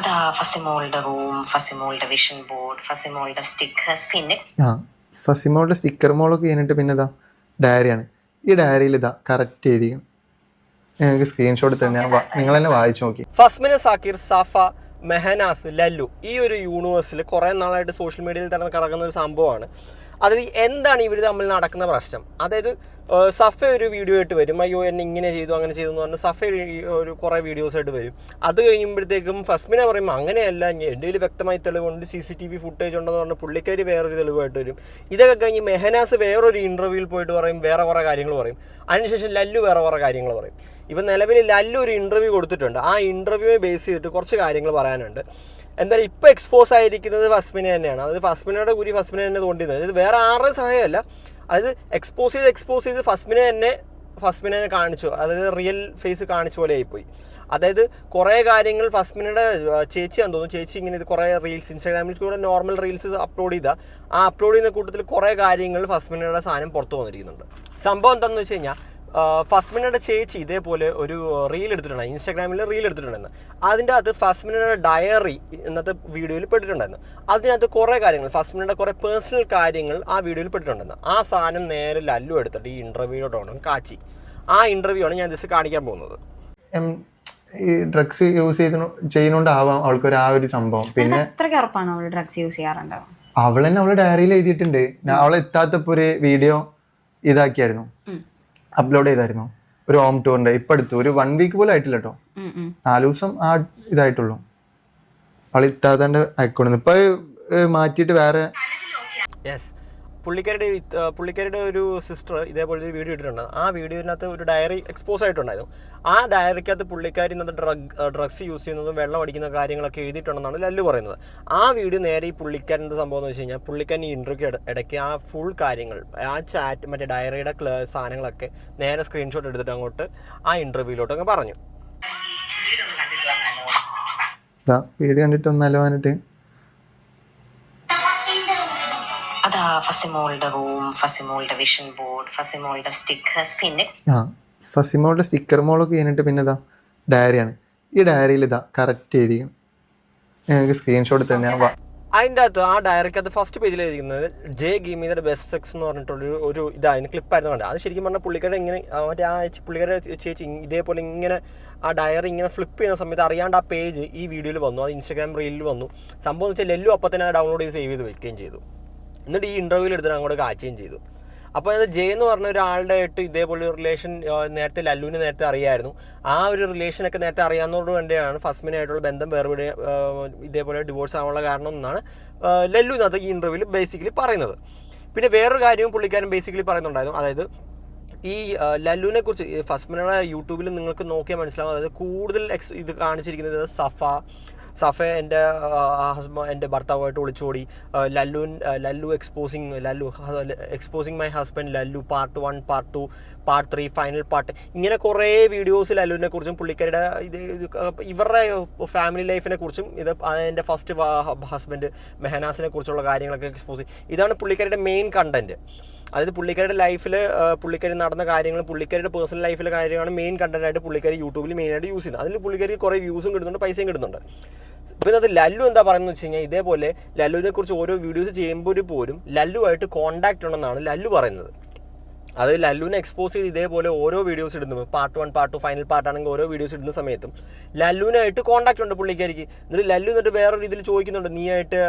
അതാ ഫസിമോളുടെ room, ഫസിമോളുടെ vision board, ഫസിമോളുടെ stickers, പിന്നെ ഫസിമോളുടെ sticker മോളൊക്കെ കഴിഞ്ഞിട്ട് പിന്നെ ഇതാ ഡയറിയാണ്. ഈ ഡയറിയിൽ ഇതാ കറക്റ്റ് എഴുതിയും ഞങ്ങൾക്ക് സ്ക്രീൻഷോട്ട് തന്നെ നിങ്ങൾ തന്നെ വായിച്ചു നോക്കി. ഫസ്മിന, സാക്കിർ, സഫ, മെഹനാസ്, ലല്ലു ഈ ഒരു യൂണിവേഴ്സിൽ കുറേ നാളായിട്ട് സോഷ്യൽ മീഡിയയിൽ തന്നെ കിടക്കുന്ന ഒരു സംഭവമാണ്. അതായത് എന്താണ് ഇവർ തമ്മിൽ നടക്കുന്ന പ്രശ്നം? അതായത് സഫ ഒരു വീഡിയോ ആയിട്ട് വരും, അയ്യോ എന്നെ ഇങ്ങനെ ചെയ്തു അങ്ങനെ ചെയ്തു എന്ന് പറഞ്ഞാൽ സഫ ഒരു കുറേ വീഡിയോസ് ആയിട്ട് വരും. അത് കഴിയുമ്പോഴത്തേക്കും ഫസ്മിന പറയുമ്പോൾ അങ്ങനെയല്ല, എൻ്റെ കയ്യിൽ വ്യക്തമായി തെളിവുണ്ട്, CCTV ഫുട്ടേജ് ഉണ്ടെന്ന് പറഞ്ഞാൽ പുള്ളിക്കാരി വേറൊരു തെളിവായിട്ട് വരും. ഇതൊക്കെ കഴിഞ്ഞ് മെഹനാസ് വേറൊരു ഇൻ്റർവ്യൂവിൽ പോയിട്ട് പറയും, വേറെ കുറേ കാര്യങ്ങൾ പറയും. അതിനുശേഷം ലല്ലു വേറെ കുറേ കാര്യങ്ങൾ പറയും. ഇപ്പം നിലവിൽ ലല്ലു ഒരു ഇൻ്റർവ്യൂ കൊടുത്തിട്ടുണ്ട്. ആ ഇൻ്റർവ്യൂവിനെ ബേസ് ചെയ്തിട്ട് കുറച്ച് കാര്യങ്ങൾ പറയാനുണ്ട്. എന്തായാലും ഇപ്പോൾ എക്സ്പോസ് ആയിരിക്കുന്നത് ഫസ്മിന തന്നെയാണ്. അതായത് ഫസ്മിനയുടെ കുരി ഫസ്മിന തന്നെ തോണ്ടിയത്, അതായത് വേറെ ആരുടെയും സഹായമല്ല. അതായത് എക്സ്പോസ് ചെയ്ത് ഫസ്മിനെ കാണിച്ചു, അതായത് റിയൽ ഫേസ് കാണിച്ച പോലെ ആയിപ്പോയി. അതായത് കുറേ കാര്യങ്ങൾ ഫസ്മിനയുടെ ചേച്ചിയാണെന്ന് തോന്നുന്നു, ചേച്ചി ഇങ്ങനെ ഇത് കുറേ റീൽസ് ഇൻസ്റ്റാഗ്രാമിൽ കൂടെ നോർമൽ റീൽസ് അപ്ലോഡ് ചെയ്താൽ ആ അപ്ലോഡ് ചെയ്യുന്ന കൂട്ടത്തിൽ കുറേ കാര്യങ്ങൾ ഫസ്മിനയുടെ സാധനം പുറത്തു വന്നിരിക്കുന്നുണ്ട്. സംഭവം എന്താണെന്ന് വെച്ച് കഴിഞ്ഞാൽ ഫസ്മിനയുടെ ചേച്ചി ഇതേപോലെ ഒരു റീൽ എടുത്തിട്ടുണ്ട്, ഇൻസ്റ്റാഗ്രാമിൽ റീൽ എടുത്തിട്ടുണ്ടായിരുന്നു. അതിൻ്റെ അകത്ത് ഫസ്മിനയുടെ ഡയറി ഇന്നത്തെ വീഡിയോയിൽ പെട്ടിട്ടുണ്ടായിരുന്നു. അതിനകത്ത് കുറേ കാര്യങ്ങൾ, ഫസ്മിനയുടെ കുറേ പേഴ്സണൽ കാര്യങ്ങൾ ആ വീഡിയോയിൽ പെട്ടിട്ടുണ്ടായിരുന്നു. ആ സാധനം നേരെ ലല്ലു എടുത്തിട്ട് ഈ ഇൻ്റർവ്യൂയോടാണ് കാച്ചി. ആ ഇൻ്റർവ്യൂ ആണ് ഞാൻ ജസ്റ്റ് കാണിക്കാൻ പോകുന്നത്. ഈ ഡ്രഗ്സ് യൂസ് ചെയ്യുന്നോണ്ടാവാം അവൾക്കൊരു ആ ഒരു സംഭവം. പിന്നെ ഡ്രഗ്സ് യൂസ് ചെയ്യാറുണ്ടോ? അവൾ തന്നെ അവളെ ഡയറിയിൽ എഴുതിയിട്ടുണ്ട്. അവളെ എത്താത്തപ്പോ ഒരു വീഡിയോ ഇതാക്കിയായിരുന്നു, അപ്ലോഡ് ചെയ്തായിരുന്നു, ഒരു ഹോം ടൂറിന്റെ. ഇപ്പൊ അടുത്ത് ഒരു 1 വീക്ക് പോലും ആയിട്ടില്ല കേട്ടോ, 4 ദിവസം ആ ഇതായിട്ടുള്ളൂ. അവൾ ഇത്താത്തന്റെ അക്കൗണ്ട് ഇപ്പൊ മാറ്റിയിട്ട് വേറെ. പുള്ളിക്കാരുടെ ഒരു സിസ്റ്റർ ഇതേപോലെ ഒരു വീഡിയോ ഇട്ടിട്ടുണ്ട്. ആ വീഡിയോയിനകത്ത് ഒരു ഡയറി എക്സ്പോസ് ആയിട്ടുണ്ടായിരുന്നു. ആ ഡയറിക്കകത്ത് പുള്ളിക്കാരി ഇന്നത്തെ ഡ്രഗ്സ് യൂസ് ചെയ്യുന്നതും വെള്ളം അടിക്കുന്ന കാര്യങ്ങളൊക്കെ എഴുതിയിട്ടുണ്ടെന്നാണ് ലല്ലു പറയുന്നത്. ആ വീഡിയോ നേരെ ഈ പുള്ളിക്കാരൻ്റെ സംഭവം എന്ന് വെച്ച് കഴിഞ്ഞാൽ പുള്ളിക്കാരൻ ഈ ഇൻ്റർവ്യൂ ഇടയ്ക്ക് ആ ഫുൾ കാര്യങ്ങൾ, ആ ചാറ്റ് മറ്റേ ഡയറിയുടെ സാധനങ്ങളൊക്കെ നേരെ സ്ക്രീൻഷോട്ട് എടുത്തിട്ട് അങ്ങോട്ട് ആ ഇൻ്റർവ്യൂയിലോട്ട് അങ്ങ് പറഞ്ഞു. വീഡിയോ കണ്ടിട്ട് ഒന്നല്ലോ പറഞ്ഞിട്ട് അതാ ഫസിമോളുടെ റൂം, ഫസിമോളുടെ വിഷൻ ബോർഡ്, ഫസിമോളുടെ സ്റ്റിക്കേഴ്സ്, പിന്നെ ഫസിമോളുടെ സ്റ്റിക്കർ മോളൊക്കെ കഴിഞ്ഞിട്ട് പിന്നെ ഇതാ ഡയറിയാണ്. ഈ ഡയറിയിൽ ഇതാ കറക്റ്റ് എഴുതിയും ഞങ്ങൾക്ക് സ്ക്രീൻഷോട്ട് തന്നെ അതിൻ്റെ അകത്ത് ആ ഡയറിക്കകത്ത് ഫസ്റ്റ് പേജിൽ എഴുതിക്കുന്നത് ജെ ഗീമിയുടെ ബെസ്റ്റ് സെക്സ് എന്ന് പറഞ്ഞിട്ടുള്ളൊരു ഇതായിരുന്നു, ക്ലിപ്പായിരുന്നു കണ്ടത്. അത് ശരിക്കും പറഞ്ഞാൽ പുള്ളിക്കാരുടെ ഇങ്ങനെ മറ്റേ ആ പുള്ളിക്കാരുടെ ചേച്ചി ഇതേപോലെ ഇങ്ങനെ ആ ഡയറി ഇങ്ങനെ ഫ്ലിപ്പ് ചെയ്യുന്ന സമയത്ത് അറിയാണ്ട് ആ പേജ് ഈ വീഡിയോയിൽ വന്നു, അത് ഇൻസ്റ്റാഗ്രാം റീലിൽ വന്നു. സംഭവം എന്ന് വെച്ചാൽ ലല്ലു അപ്പം തന്നെ ഡൗൺലോഡ് ചെയ്ത് സേവ് ചെയ്ത് വെക്കുകയും ചെയ്തു. എന്നിട്ട് ഈ ഇൻ്റർവ്യൂവിൽ എടുത്തിട്ട് അങ്ങോട്ട് കാച്ചുകയും ചെയ്തു. അപ്പോൾ അത് ജെ എന്ന് പറഞ്ഞ ഒരാളുടെ ആയിട്ട് ഇതേപോലെ ഒരു റിലേഷൻ നേരത്തെ ലല്ലുവിന് നേരത്തെ അറിയായിരുന്നു. ആ ഒരു റിലേഷനൊക്കെ നേരത്തെ അറിയാവുന്നതോട് വേണ്ടിയാണ് ഫസ്മിനായിട്ടുള്ള ബന്ധം വേർപെടുക ഇതേപോലെ ഡിവോഴ്സ് ആവാനുള്ള കാരണം എന്നാണ് ലല്ലു ഇന്നത്തെ ഈ ഇൻ്റർവ്യൂവിൽ ബേസിക്കലി പറയുന്നത്. പിന്നെ വേറൊരു കാര്യവും പുള്ളിക്കാരൻ ബേസിക്കലി പറയുന്നുണ്ടായിരുന്നു. അതായത് ഈ ലല്ലുവിനെ കുറിച്ച് ഫസ്മിനയുടെ യൂട്യൂബിൽ നിങ്ങൾക്ക് നോക്കിയാൽ മനസ്സിലാവും. അതായത് കൂടുതൽ ഇത് കാണിച്ചിരിക്കുന്നത് സഫ എൻ്റെ ഭർത്താവുമായിട്ട് ഒളിച്ചോടി, Lallu exposing my husband, Lallu part 1, part 2, part 3, final part, ഇങ്ങനെ കുറേ വീഡിയോസ് ലല്ലുവിനെ കുറിച്ചും പുള്ളിക്കാരുടെ ഇവരുടെ ഫാമിലി ലൈഫിനെ കുറിച്ചും എൻ്റെ ഫസ്റ്റ് ഹസ്ബൻഡ് മെഹനാസിനെ കുറിച്ചുള്ള കാര്യങ്ങളൊക്കെ എക്സ്പോസ് ചെയ്യും. ഇതാണ് പുള്ളിക്കാരുടെ മെയിൻ കണ്ടന്റ്. അതായത് പുള്ളിക്കാരുടെ ലൈഫിൽ പുള്ളിക്കാരി നടന്ന കാര്യങ്ങളും പുള്ളിക്കാരുടെ പേഴ്സണൽ ലൈഫിലെ കാര്യങ്ങളാണ് മെയിൻ കണ്ടന്റായിട്ട് പുള്ളിക്കാരി യൂട്യൂബിൽ മെയിനായിട്ട് യൂസ് ചെയ്യുന്നത്. അതിൽ പുള്ളിക്കാരി കുറേ വ്യൂസും കിട്ടുന്നുണ്ട്, പൈസയും കിട്ടുന്നുണ്ട്. പിന്നെ അത് ലല്ലു എന്താ പറയുന്നത് വെച്ച് കഴിഞ്ഞാൽ ഇതേപോലെ ലല്ലുവിനെ കുറിച്ച് ഓരോ വീഡിയോസ് ചെയ്യുമ്പോൾ പോലും ലല്ലുവായിട്ട് കോൺടാക്റ്റ് ഉണ്ടെന്നാണ് ലല്ലു പറയുന്നത്. അതായത് ലല്ലുവിനെ എക്സ്പോസ് ചെയ്ത് ഇതേപോലെ ഓരോ വീഡിയോസ് ഇടുന്നു, പാർട്ട് 1, പാർട്ട് 2, ഫൈനൽ പാർട്ടാണെങ്കിൽ ഓരോ വീഡിയോസ് ഇടുന്ന സമയത്തും ലല്ലുവിനായിട്ട് കോൺടാക്റ്റ് ഉണ്ട് പുള്ളിക്കാരിക്ക്. എന്നിട്ട് ലല്ലു എന്നിട്ട് വേറൊരു ഇതിൽ ചോദിക്കുന്നുണ്ട്, നീ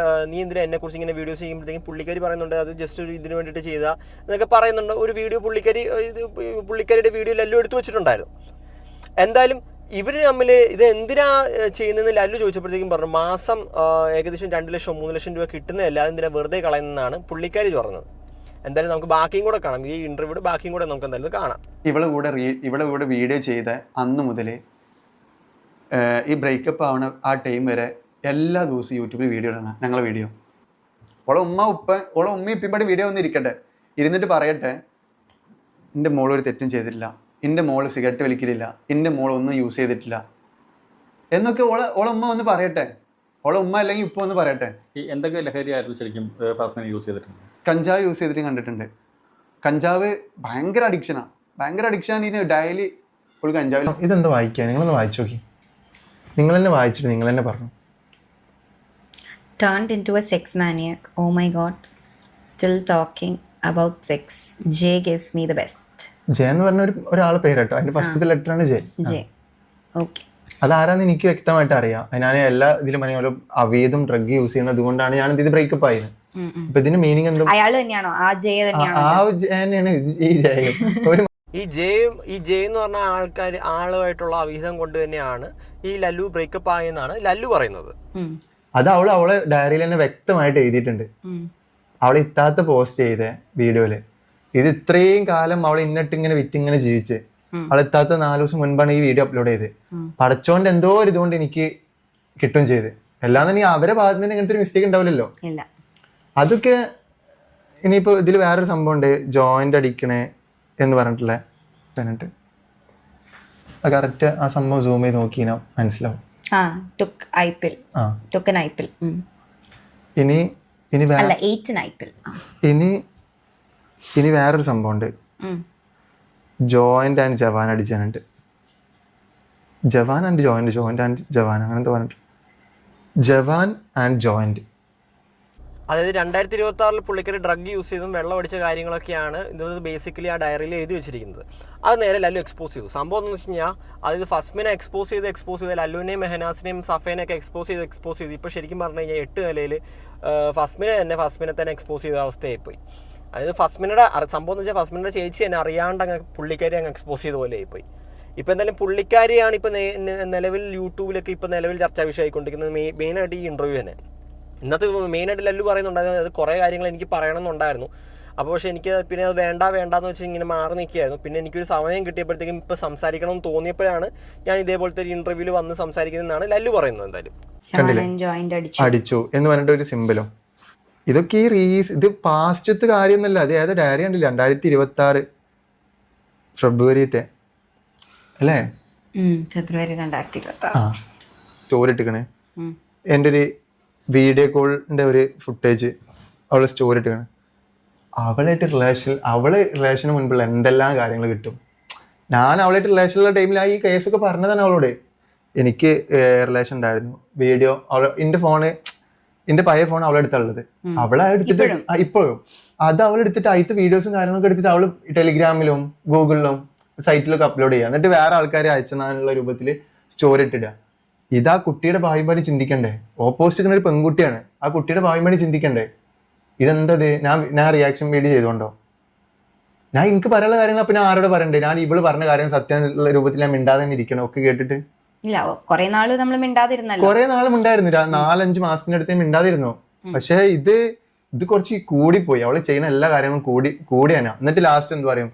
എന്തിനാ എന്നെക്കുറിച്ച് ഇങ്ങനെ വീഡിയോസ് ചെയ്യുമ്പോഴത്തേക്കും പുള്ളിക്കാരി പറയുന്നുണ്ട് അത് ജസ്റ്റ് ഒരു ഇതിന് വേണ്ടിയിട്ട് ചെയ്താൽ എന്നൊക്കെ പറയുന്നുണ്ട്. ഒരു വീഡിയോ പുള്ളിക്കാരിയുടെ വീഡിയോ ലല്ലു എടുത്തു വെച്ചിട്ടുണ്ടായിരുന്നു. എന്തായാലും ഇവർ തമ്മിൽ ഇത് എന്തിനാ ചെയ്യുന്നതെന്ന് ലല്ലു ചോദിച്ചപ്പോഴത്തേക്കും പറഞ്ഞു, മാസം ഏകദേശം 2 ലക്ഷം 3 ലക്ഷം രൂപ കിട്ടുന്നതല്ല, അതെന്തിനാ വെറുതെ കളയുന്നതെന്നാണ് പുള്ളിക്കാരി പറഞ്ഞത്. എന്തായാലും നമുക്ക് ബാക്കിയും കൂടെ കാണാം, ഈ ഇന്റർവ്യൂടെ ബാക്കിയും കൂടെ നമുക്ക് എന്തായാലും കാണാം. ഇവളെ കൂടെ വീഡിയോ ചെയ്ത അന്ന് മുതൽ ഈ ബ്രേക്കപ്പ് ആവണ ആ ടൈം വരെ എല്ലാ ദിവസവും യൂട്യൂബിൽ വീഡിയോ ഇടണം, ഞങ്ങളെ വീഡിയോ. ഓളെ ഉമ്മ ഇപ്പിമ്പാടി വീഡിയോ ഒന്നും ഇരിക്കട്ടെ, ഇരുന്നിട്ട് പറയട്ടെ എൻ്റെ മോളൊരു തെറ്റും ചെയ്തിട്ടില്ല, എൻ്റെ മോള് സിഗരറ്റ് വലിക്കലില്ല, എൻ്റെ മോൾ ഒന്നും യൂസ് ചെയ്തിട്ടില്ല എന്നൊക്കെ ഓളെ ഉമ്മ വന്ന് പറയട്ടെ. ഓളെ ഉമ്മ അല്ലെങ്കിൽ ഇപ്പൊ ഒന്ന് പറയട്ടെ. എന്തൊക്കെ ലഹരിയായിരുന്നു ശരിക്കും പേഴ്സണലി യൂസ് ചെയ്തിട്ടുണ്ട്? കഞ്ചാവ് യൂസ് ചെയ്തിട്ട് കണ്ടിട്ടുണ്ട്. കഞ്ചാവ് ഭയങ്കര അഡിക്ഷനാണ്. ഇതിന് ഡെയിലി ഒരു കഞ്ചാവ്. ഇതെന്താ വായിക്കുക? നിങ്ങളൊന്ന് വായിച്ചു നോക്കി, നിങ്ങൾ തന്നെ വായിച്ചിട്ട് നിങ്ങൾ തന്നെ പറഞ്ഞു. Turned into a sex maniac. Oh my god. Still talking about sex. Jay gives me the best. J എന്ന് പറഞ്ഞ ഒരാളെ പേര് കേട്ടോ, അതിന്റെ ഫസ്റ്റത്തെ ലെറ്ററാണ് ജെ. Jay. Okay. അതാരാന്ന് എനിക്ക് വ്യക്തമായിട്ട് അറിയാം. ഞാൻ എല്ലാ ഇതിലും പറഞ്ഞ പോലെ അവീതം ഡ്രഗ് യൂസ് ചെയ്യുന്നത് കൊണ്ട് ഞാൻ ഇത് ബ്രേക്കപ്പ് ആയത്. അപ്പൊ ഇതിന്റെ മീനിങ് എന്തും അയാൾ തന്നെയാണോ? ആ ജെ തന്നെയാണോ? ആ ജെ തന്നെയാണ് ഈ ജെ. ഒരു ഈ ജെ എന്ന് പറഞ്ഞ ആളുമായിട്ടുള്ള അവിഹിതം കൊണ്ട് തന്നെയാണ് ഈ ലല്ലു ബ്രേക്കപ്പ് ആയെന്നാണ് ലല്ലു പറയുന്നത്. അത് അവളെ ഡയറിയിൽ തന്നെ വ്യക്തമായിട്ട് എഴുതിയിട്ടുണ്ട്. അവളെ ഇത്താത്ത പോസ്റ്റ് ചെയ്ത വീഡിയോയില് ഇത് ഇത്രയും കാലം അവളെ ഇങ്ങനെ വിറ്റിങ്ങനെ ജീവിച്ച് അവളെ ഇത്താത്ത 4 ദിവസം മുൻപാണ് ഈ വീഡിയോ അപ്ലോഡ് ചെയ്ത്. പടച്ചോണ്ട് എന്തോ ഒരു ഇതുകൊണ്ട് എനിക്ക് കിട്ടുകയും ചെയ്ത്. എല്ലാം തന്നെ അവരെ ഭാഗത്ത് നിന്ന് ഇങ്ങനത്തെ ഒരു മിസ്റ്റേക്ക് ഉണ്ടാവില്ലല്ലോ. അതൊക്കെ ഇനിയിപ്പോ ഇതിൽ വേറൊരു സംഭവം ഉണ്ട്, ജോയിന്റ് അടിക്കണേ എന്ന് പറഞ്ഞിട്ടുള്ള. എന്നിട്ട് കറക്റ്റ് ആ സംഭവം സൂം ചെയ്ത് നോക്കി മനസ്സിലാവും. ഇനി വേറൊരു സംഭവം ഉണ്ട്, ജോയിന്റ് ആൻഡ് ജവാൻ അടിച്ചാനുണ്ട്. ജവാൻ ആൻഡ് ജവാൻ അങ്ങനത്തെ പറഞ്ഞിട്ട് ജവാൻ ആൻഡ് ജോയിന്റ്. അതായത് 2026 പുള്ളിക്കാരി ഡ്രഗ് യൂസ് ചെയ്തും വെള്ളം അടിച്ച കാര്യങ്ങളൊക്കെയാണ് ഇത് ബേസിക്കലി ആ ഡയറിയിൽ എഴുതി വെച്ചിരിക്കുന്നത്. അത് നേരെ ലല്ലു എക്സ്പോസ് ചെയ്തു. സംഭവം എന്ന് വെച്ച് കഴിഞ്ഞാൽ അതായത് ഫസ്മിനെ എക്സ്പോസ് ചെയ്ത് ലല്ലുവിനെയും മെഹനാസിനെയും സഫേനെയൊക്കെ എക്സ്പോസ് ചെയ്ത് ഇപ്പോൾ ശരിക്കും പറഞ്ഞു കഴിഞ്ഞാൽ 8 നിലയിൽ ഫസ്മിനെ തന്നെ എക്സ്പോസ് ചെയ്ത അവസ്ഥയായിപ്പോയി. അതായത് ഫസ്മിനയുടെ സംഭവം എന്ന് വെച്ചാൽ ഫസ്മിനയുടെ ചേച്ചി തന്നെ അറിയാണ്ട് പുള്ളിക്കാരി എക്സ്പോസ് ചെയ്ത പോലെ ആയിപ്പോയി. ഇപ്പോൾ എന്തായാലും പുള്ളിക്കാരിയാണ് ഇപ്പോൾ നിലവിൽ യൂട്യൂബിലൊക്കെ ഇപ്പോൾ നിലവിൽ ചർച്ചാ വിഷയമായിക്കൊണ്ടിരിക്കുന്നത്. മെയിനായിട്ട് ഈ ഇൻ്റർവ്യൂ തന്നെ. ഇന്നത്തെ മെയിനായിട്ട് ലല്ലു പറയുന്നുണ്ടായിരുന്നു, അത് കുറേ കാര്യങ്ങൾ എനിക്ക് പറയണമെന്നുണ്ടായിരുന്നു. അപ്പോൾ പക്ഷേ എനിക്ക് പിന്നെ അത് വേണ്ടാന്ന് വെച്ച് ഇങ്ങനെ മാറി നിൽക്കുകയായിരുന്നു. പിന്നെ എനിക്കൊരു സമയം കിട്ടിയപ്പോഴത്തേക്കും ഇപ്പോൾ സംസാരിക്കണമെന്ന് തോന്നിയപ്പോഴാണ് ഞാൻ ഇതേപോലത്തെ ഒരു ഇൻ്റർവ്യൂവിൽ വന്ന് സംസാരിക്കുന്നതെന്നാണ് ലല്ലു പറയുന്നത്. എന്തായാലും അടിച്ചു എന്ന് പറഞ്ഞിട്ട് ഒരു സിമ്പിളും ഇതൊക്കെ ഇത് പാസ്റ്റത്തെ കാര്യമൊന്നുമല്ല. അത് ഏത് ഡയറി കണ്ടില്ല, 2026 ഫെബ്രുവരിത്തെ അല്ലേ, ഫെബ്രുവരി 2026 സ്റ്റോറി ഇട്ടിക്കണേ. എൻ്റെ ഒരു വീഡിയോ കോളിൻ്റെ ഒരു ഫുട്ടേജ് അവളെ സ്റ്റോറി ഇട്ടിക്കണേ. അവളായിട്ട് റിലേഷന് മുൻപുള്ള എന്തെല്ലാം കാര്യങ്ങൾ കിട്ടും. ഞാൻ അവളായിട്ട് റിലേഷനുള്ള ടൈമിൽ ഈ കേസൊക്കെ പറഞ്ഞതാണ് അവളോട്. എനിക്ക് റിലേഷൻ ഉണ്ടായിരുന്നു, വീഡിയോ എൻ്റെ പഴയ ഫോൺ അവളെടുത്തുള്ളത്. അവളെ എടുത്തിട്ട് ഇപ്പോഴും അത് അവളെടുത്തിട്ട് അതിലത്തെ വീഡിയോസും കാര്യങ്ങളൊക്കെ എടുത്തിട്ട് അവള് ടെലിഗ്രാമിലും ഗൂഗിളിലും സൈറ്റിലൊക്കെ അപ്ലോഡ് ചെയ്യുക. എന്നിട്ട് വേറെ ആൾക്കാരെ അയച്ചെന്നുള്ള രൂപത്തിൽ സ്റ്റോറി ഇട്ടിടുക. ഇതാ കുട്ടിയുടെ ഭാവിമാരി ചിന്തിക്കണ്ടേ? ഓപ്പോസിറ്റ് ഒരു പെൺകുട്ടിയാണ്, ആ കുട്ടിയുടെ ഭാവിമാരി ചിന്തിക്കണ്ടേ? ഇതെന്തത്? ഞാൻ റിയാക്ഷൻ വീഡിയോ ചെയ്തോണ്ടോ? എനിക്ക് പറയാനുള്ള കാര്യങ്ങൾ അപ്പൊ ഞാൻ ആരോട് പറയണ്ടേ? ഞാൻ ഇവള് പറഞ്ഞ കാര്യം സത്യം രൂപത്തിൽ ഞാൻ മിണ്ടാതെ തന്നെ ഇരിക്കണം. ഒക്കെ കേട്ടിട്ട് കുറെ നാള് നമ്മൾ മിണ്ടാതിരുന്നല്ലോ. കുറെ നാളും ഉണ്ടായിരുന്നു, 4-5 മാസത്തിനടുത്ത് മിണ്ടാതിരുന്നു. പക്ഷെ ഇത് കുറച്ച് കൂടിപ്പോയി. അവള് ചെയ്യുന്ന എല്ലാ കാര്യങ്ങളും കൂടിയാണ്. എന്നിട്ട് ലാസ്റ്റ് എന്ത് പറയും,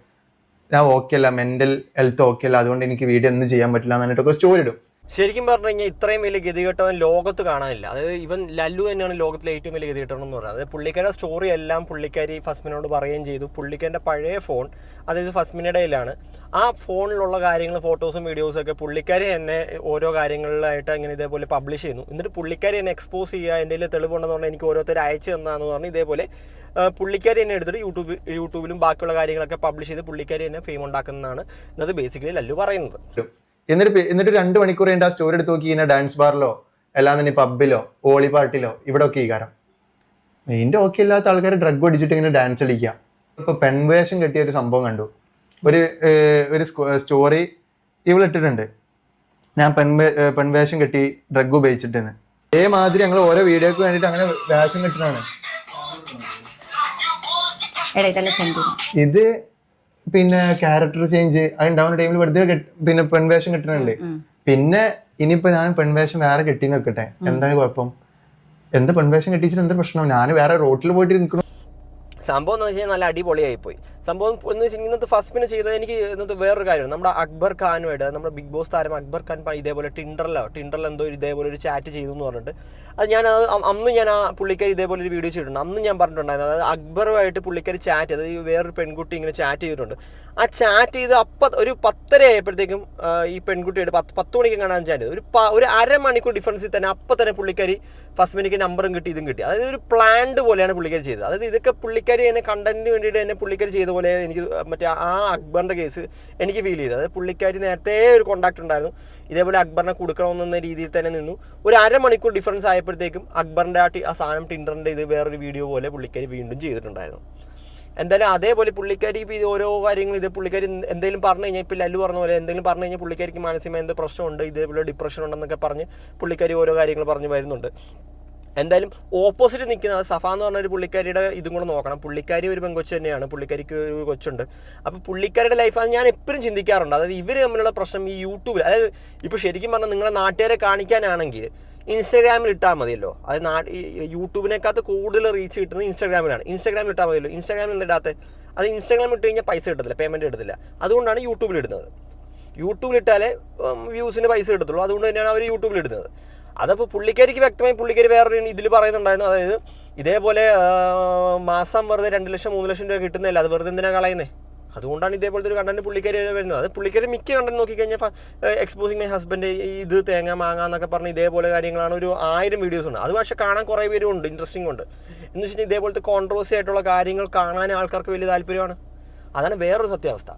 ഞാൻ ഓക്കെ അല്ല, മെന്റൽ ഹെൽത്ത് ഓക്കെ അല്ല, അതുകൊണ്ട് എനിക്ക് വീഡിയോ ഒന്നും ചെയ്യാൻ പറ്റില്ല എന്നിട്ടൊക്കെ സ്റ്റോറി ഇടും. ശരിക്കും പറഞ്ഞു കഴിഞ്ഞാൽ ഇത്രയും വലിയ ഗതികെട്ടവൻ ലോകത്ത് കാണാനില്ല. അതായത് ഇവൻ ലല്ലു തന്നെയാണ് ലോകത്തിലെ ഏറ്റവും വലിയ ഗതികെട്ടവൻ എന്ന് പറയുന്നത്. അതായത് പുള്ളിക്കാരുടെ സ്റ്റോറി എല്ലാം പുള്ളിക്കാരി ഫസ്മിനോട് പറയുകയും ചെയ്തു. പുള്ളിക്കാരൻ്റെ പഴയ ഫോൺ, അതായത് ഫസ്മിനയുടെ കയ്യിലാണ്. ആ ഫോണിലുള്ള കാര്യങ്ങൾ, ഫോട്ടോസും വീഡിയോസും ഒക്കെ പുള്ളിക്കാരി തന്നെ ഓരോ കാര്യങ്ങളിലായിട്ട് ഇങ്ങനെ ഇതേപോലെ പബ്ലിഷ് ചെയ്യുന്നു. എന്നിട്ട് പുള്ളിക്കാരി എന്നെ എക്സ്പോസ് ചെയ്യുക, എൻ്റെ കയ്യിൽ തെളിവുണ്ടെന്ന് പറഞ്ഞാൽ എനിക്ക് ഓരോരുത്തർ അയച്ചു തന്നാന്ന് പറഞ്ഞ് ഇതേപോലെ പുള്ളിക്കാരി തന്നെ എടുത്തിട്ട് യൂട്യൂബിലും ബാക്കിയുള്ള കാര്യങ്ങളൊക്കെ പബ്ലിഷ് ചെയ്ത് പുള്ളിക്കാരി തന്നെ ഫെയിം ഉണ്ടാക്കുന്നതാണ് ഇന്നത് ബേസിക്കലി ലല്ലു പറയുന്നത്. എന്നിട്ട് 2 മണിക്കൂർ കഴിഞ്ഞിട്ട് ആ സ്റ്റോറി എടുത്ത് നോക്കി ഇങ്ങനെ ഡാൻസ് ബാറിലോ എല്ലാം തന്നെ പബ്ബിലോ ഓളി പാർട്ടിലോ ഇവിടെ ഒക്കെ ഈ കാരം മെയിൻ്റെ ഓക്കെ ഇല്ലാത്ത ആൾക്കാർ ഡ്രഗ് അടിച്ചിട്ട് ഇങ്ങനെ ഡാൻസ് കളിക്കുക. ഇപ്പൊ പെൺവേഷം കെട്ടിയ ഒരു സംഭവം കണ്ടു. ഒരു സ്റ്റോറി ഇവളിട്ടിട്ടുണ്ട്, ഞാൻ പെൺവേഷം കെട്ടി ഡ്രഗ് ഉപയോഗിച്ചിട്ടെന്ന്. അതേമാതിരി ഞങ്ങൾ ഓരോ വീഡിയോക്ക് വേണ്ടിട്ട് അങ്ങനെ വേഷം കെട്ടിട്ടാണ് ഇത്. പിന്നെ ക്യാരക്ടർ ചേഞ്ച് അതുണ്ടാവുന്ന ടൈമിൽ വെറുതെ പിന്നെ പെൺവേഷം കെട്ടുന്നുണ്ട്. പിന്നെ ഇനിയിപ്പോ ഞാൻ പെൺവേഷം വേറെ കെട്ടി നിൽക്കട്ടെ, എന്താണ് കുഴപ്പം? എന്ത് പെൺവേഷം കെട്ടിച്ചിട്ട് എന്താ പ്രശ്നം? ഞാൻ വേറെ റോട്ടിൽ പോയിട്ട് നിൽക്കണം. സംഭവം എന്ന് വെച്ച് കഴിഞ്ഞാൽ നല്ല അടിപൊളിയായിപ്പോയി. സംഭവം എന്ന് വെച്ചാൽ ഇന്നത്തെ ഫസ്റ്റിന് ചെയ്തത് എനിക്ക് ഇന്നത്തെ വേറൊരു കാര്യമാണ്. നമ്മുടെ അക്ബർ ഖാനുമായിട്ട്, നമ്മുടെ ബിഗ് ബോസ് താരം അക്ബർ ഖാൻ ഇതേപോലെ ടിൻഡറിൽ എന്തോ ഇതേപോലെ ഒരു ചാറ്റ് ചെയ്തു എന്ന് പറഞ്ഞിട്ട് അത് അന്ന് ഞാൻ ആ പുള്ളിക്കാരി ഇതേപോലെ ഒരു വീഡിയോ ചെയ്തിട്ടുണ്ട്. അന്ന് ഞാൻ പറഞ്ഞിട്ടുണ്ടായിരുന്നു, അതായത് അക്ബറുമായിട്ട് പുള്ളിക്കാരി ചാറ്റ്, അതായത് വേറൊരു പെൺകുട്ടി ഇങ്ങനെ ചാറ്റ് ചെയ്തിട്ടുണ്ട്. ആ ചാറ്റ് ചെയ്ത് ഒരു 10:30 ആയപ്പോഴത്തേക്കും ഈ പെൺകുട്ടിയായിട്ട് 10 മണിക്ക് കാണാൻ ചാറ്റ് ചെയ്തു. ഒരു അരമണിക്കൂർ ഡിഫറൻസിൽ തന്നെ അപ്പം തന്നെ പുള്ളിക്കാരി ഫസ്മിനിക്ക് നമ്പറും കിട്ടി, ഇതും കിട്ടി. അതായത് ഒരു പ്ലാൻഡ് പോലെയാണ് പുള്ളിക്കാരി ചെയ്തത്. അതായത് ഇതൊക്കെ പുള്ളിക്കാരി തന്നെ കണ്ടന്റിന് വേണ്ടിയിട്ട് തന്നെ പുള്ളിക്കാരി ചെയ്ത ഇതേപോലെ എനിക്ക് മറ്റേ ആ അക്ബറിൻ്റെ കേസ് എനിക്ക് ഫീൽ ചെയ്തത്. അതായത് പുള്ളിക്കാരി നേരത്തെ ഒരു കോൺടാക്ട് ഉണ്ടായിരുന്നു, ഇതേപോലെ അക്ബറിനെ കൊടുക്കണമെന്ന രീതിയിൽ തന്നെ നിന്നു. ഒരു അരമണിക്കൂർ ഡിഫറൻസ് ആയപ്പോഴത്തേക്കും അക്ബറിൻ്റെ ആ സാധനം ടിൻഡറിൻ്റെ ഇത് വേറൊരു വീഡിയോ പോലെ പുള്ളിക്കാരി വീണ്ടും ചെയ്തിട്ടുണ്ടായിരുന്നു. എന്തായാലും അതേപോലെ പുള്ളിക്കാരി ഇപ്പോൾ ഇത് ഓരോ കാര്യങ്ങൾ ഇത് പുള്ളിക്കാരി എന്തെങ്കിലും പറഞ്ഞു കഴിഞ്ഞാൽ ഇപ്പോൾ ലല്ലു പറഞ്ഞ പോലെ എന്തെങ്കിലും പറഞ്ഞു കഴിഞ്ഞാൽ പുള്ളിക്കാരിക്ക് മാനസികമായ എന്ത് പ്രശ്നമുണ്ട്, ഇതേപോലെ ഡിപ്രഷൻ ഉണ്ടെന്നൊക്കെ പറഞ്ഞ് പുള്ളിക്കാരി ഓരോ കാര്യങ്ങൾ പറഞ്ഞ് വരുന്നുണ്ട്. എന്തായാലും ഓപ്പോസിറ്റ് നിൽക്കുന്ന സഫ എന്ന് പറഞ്ഞൊരു പുള്ളിക്കാരിയുടെ ഇതും കൂടെ നോക്കണം. പുള്ളിക്കാരി ഒരു പെങ്കൊച്ച് തന്നെയാണ്, പുള്ളിക്കാരിക്ക് ഒരു കൊച്ചുണ്ട്. അപ്പോൾ പുള്ളിക്കാരുടെ ലൈഫ് അത് ഞാൻ എപ്പോഴും ചിന്തിക്കാറുണ്ട്. അതായത് ഇവർ തമ്മിലുള്ള പ്രശ്നം ഈ യൂട്യൂബിൽ, അതായത് ഇപ്പോൾ ശരിക്കും പറഞ്ഞാൽ നിങ്ങളെ നാട്ടുകാരെ കാണിക്കാനാണെങ്കിൽ ഇൻസ്റ്റാഗ്രാമിൽ ഇട്ടാൽ മതിയല്ലോ. അത് യൂട്യൂബിനേക്കാത്ത കൂടുതൽ റീച്ച് കിട്ടുന്നത് ഇൻസ്റ്റാഗ്രാമിലാണ്. ഇൻസ്റ്റാഗ്രാമിൽ ഇട്ടാൽ മതിയല്ലോ. ഇൻസ്റ്റാഗ്രാമിൽ എന്തിടാത്ത അത് ഇൻസ്റ്റാഗ്രാമിൽ ഇട്ട് കഴിഞ്ഞാൽ പൈസ കിട്ടത്തില്ല, പേയ്മെൻറ്റ് കിട്ടത്തില്ല. അതുകൊണ്ടാണ് യൂട്യൂബിലിടുന്നത്. യൂട്യൂബിലിട്ടാലേ വ്യൂസിന് പൈസ കിട്ടത്തുള്ളൂ. അതുകൊണ്ട് തന്നെയാണ് അവർ യൂട്യൂബിലിടുന്നത്. അതപ്പോൾ പുള്ളിക്കാരിക്ക് വ്യക്തമായി പുള്ളിക്കാരി വേറൊരു ഇതിൽ പറയുന്നുണ്ടായിരുന്നു. അതായത് ഇതേപോലെ മാസം വെറുതെ 2 ലക്ഷം 3 ലക്ഷം രൂപ കിട്ടുന്നില്ല, അത് വെറുതെ എന്തിനാണ് കളയുന്നത്? അതുകൊണ്ടാണ് ഇതേപോലത്തെ ഒരു കണ്ടന്റ് പുള്ളിക്കാരി വരുന്നത്. അത് പുള്ളിക്കാരി മിക്ക കണ്ടന്റ് നോക്കിക്കഴിഞ്ഞാൽ എക്സ്പോസിങ് മൈ ഹസ്ബൻഡ്, ഇത് തേങ്ങ മാങ്ങ എന്നൊക്കെ പറഞ്ഞ് ഇതേപോലെ കാര്യങ്ങളാണ്. ഒരു 1000 വീഡിയോസ് ഉണ്ട്. അത് പക്ഷേ കാണാൻ കുറേ പേരും ഉണ്ട്, ഇൻട്രസ്റ്റിംഗ് ഉണ്ട്. എന്ന് വെച്ച് കഴിഞ്ഞാൽ ഇതേപോലത്തെ കോൺട്രവേഴ്സി ആയിട്ടുള്ള കാര്യങ്ങൾ കാണാൻ ആൾക്കാർക്ക് വലിയ താല്പര്യമാണ്. അതാണ് വേറൊരു സത്യാവസ്ഥ.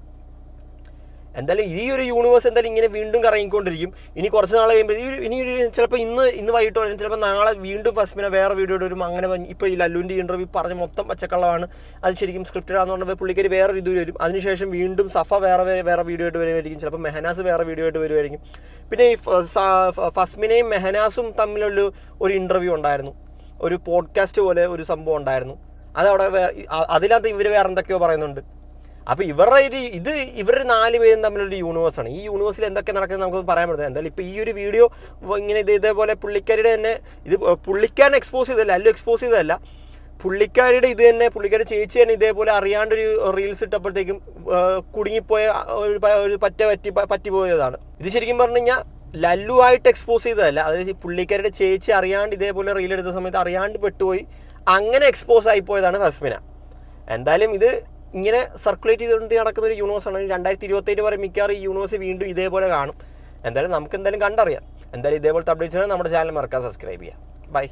എന്തായാലും ഈ ഒരു യൂണിവേഴ്സ് എന്തായാലും ഇങ്ങനെ വീണ്ടും കറങ്ങിക്കൊണ്ടിരിക്കും. ഇനി കുറച്ച് നാൾ കഴിയുമ്പോൾ ഇനി ഒരു ചിലപ്പോൾ ഇന്ന് വൈകിട്ടോ അല്ലെങ്കിൽ ചിലപ്പോൾ നാളെ വീണ്ടും ഫസ്മിനെ വേറെ വീഡിയോ വരും. അങ്ങനെ ഇപ്പോൾ ഈ ലല്ലുവിൻ്റെ ഇൻ്റർവ്യൂ പറഞ്ഞ മൊത്തം പച്ചക്കള്ളമാണ്, അത് ശരിക്കും സ്ക്രിപ്റ്റഡ് ആണെന്ന് പറഞ്ഞപ്പോൾ പുള്ളിക്കാരി വേറെ ഇത് വരും. അതിനുശേഷം വീണ്ടും സഫ വേറെ വീഡിയോ ആയിട്ട് വരുമായിരിക്കും. ചിലപ്പോൾ മെഹനാസ് വേറെ വീഡിയോ ആയിട്ട് വരുമായിരിക്കും. പിന്നെ ഈ ഫസ്മിനെയും മെഹനാസും തമ്മിലുള്ള ഒരു ഇൻ്റർവ്യൂ ഉണ്ടായിരുന്നു, ഒരു പോഡ്കാസ്റ്റ് പോലെ ഒരു സംഭവം ഉണ്ടായിരുന്നു. അതവിടെ അതിനകത്ത് ഇവർ വേറെ എന്തൊക്കെയോ പറയുന്നുണ്ട്. അപ്പോൾ ഇവരുടെ 4 പേരും തമ്മിലൊരു യൂണിവേഴ്സാണ്. ഈ യൂണിവേഴ്സിൽ എന്തൊക്കെ നടക്കുന്നത് നമുക്ക് പറയാൻ പറ്റില്ല. എന്തായാലും ഇപ്പോൾ ഈ ഒരു വീഡിയോ ഇങ്ങനെ ഇതേപോലെ പുള്ളിക്കാരിയുടെ തന്നെ ഇത് പുള്ളിക്കാരനെ എക്സ്പോസ് ചെയ്തതല്ല, അല്ലു എക്സ്പോസ് ചെയ്തതല്ല, പുള്ളിക്കാരിയുടെ ഇത് തന്നെ പുള്ളിക്കാരി ചേച്ചി തന്നെ ഇതേപോലെ അറിയാണ്ടൊരു റീൽസ് ഇട്ടപ്പോഴത്തേക്കും കുടുങ്ങിപ്പോയ ഒരു പറ്റിപ്പോയതാണ്. ഇത് ശരിക്കും പറഞ്ഞു കഴിഞ്ഞാൽ ലല്ലുവായിട്ട് എക്സ്പോസ് ചെയ്തതല്ല, അതായത് പുള്ളിക്കാരിയുടെ ചേച്ചി അറിയാണ്ട് ഇതേപോലെ റീൽ എടുത്ത സമയത്ത് അറിയാണ്ട് പെട്ടുപോയി, അങ്ങനെ എക്സ്പോസ് ആയിപ്പോയതാണ് ഫസ്മിന. എന്തായാലും ഇത് ഇങ്ങനെ സർക്കുലേറ്റ് ചെയ്തുകൊണ്ട് നടക്കുന്ന ഒരു യൂണിവേഴ്സാണ്. 2027 വരെ മിക്കവാറും ഈ യൂണിവേഴ്സ് വീണ്ടും ഇതേപോലെ കാണും. എന്തായാലും നമുക്ക് എന്തായാലും കണ്ടറിയാം. എന്തായാലും ഇതേപോലത്തെ അപ്ഡേറ്റ്സിന് നമ്മുടെ ചാനൽ മറക്കാതെ സബ്സ്ക്രൈബ് ചെയ്യാം. ബൈ.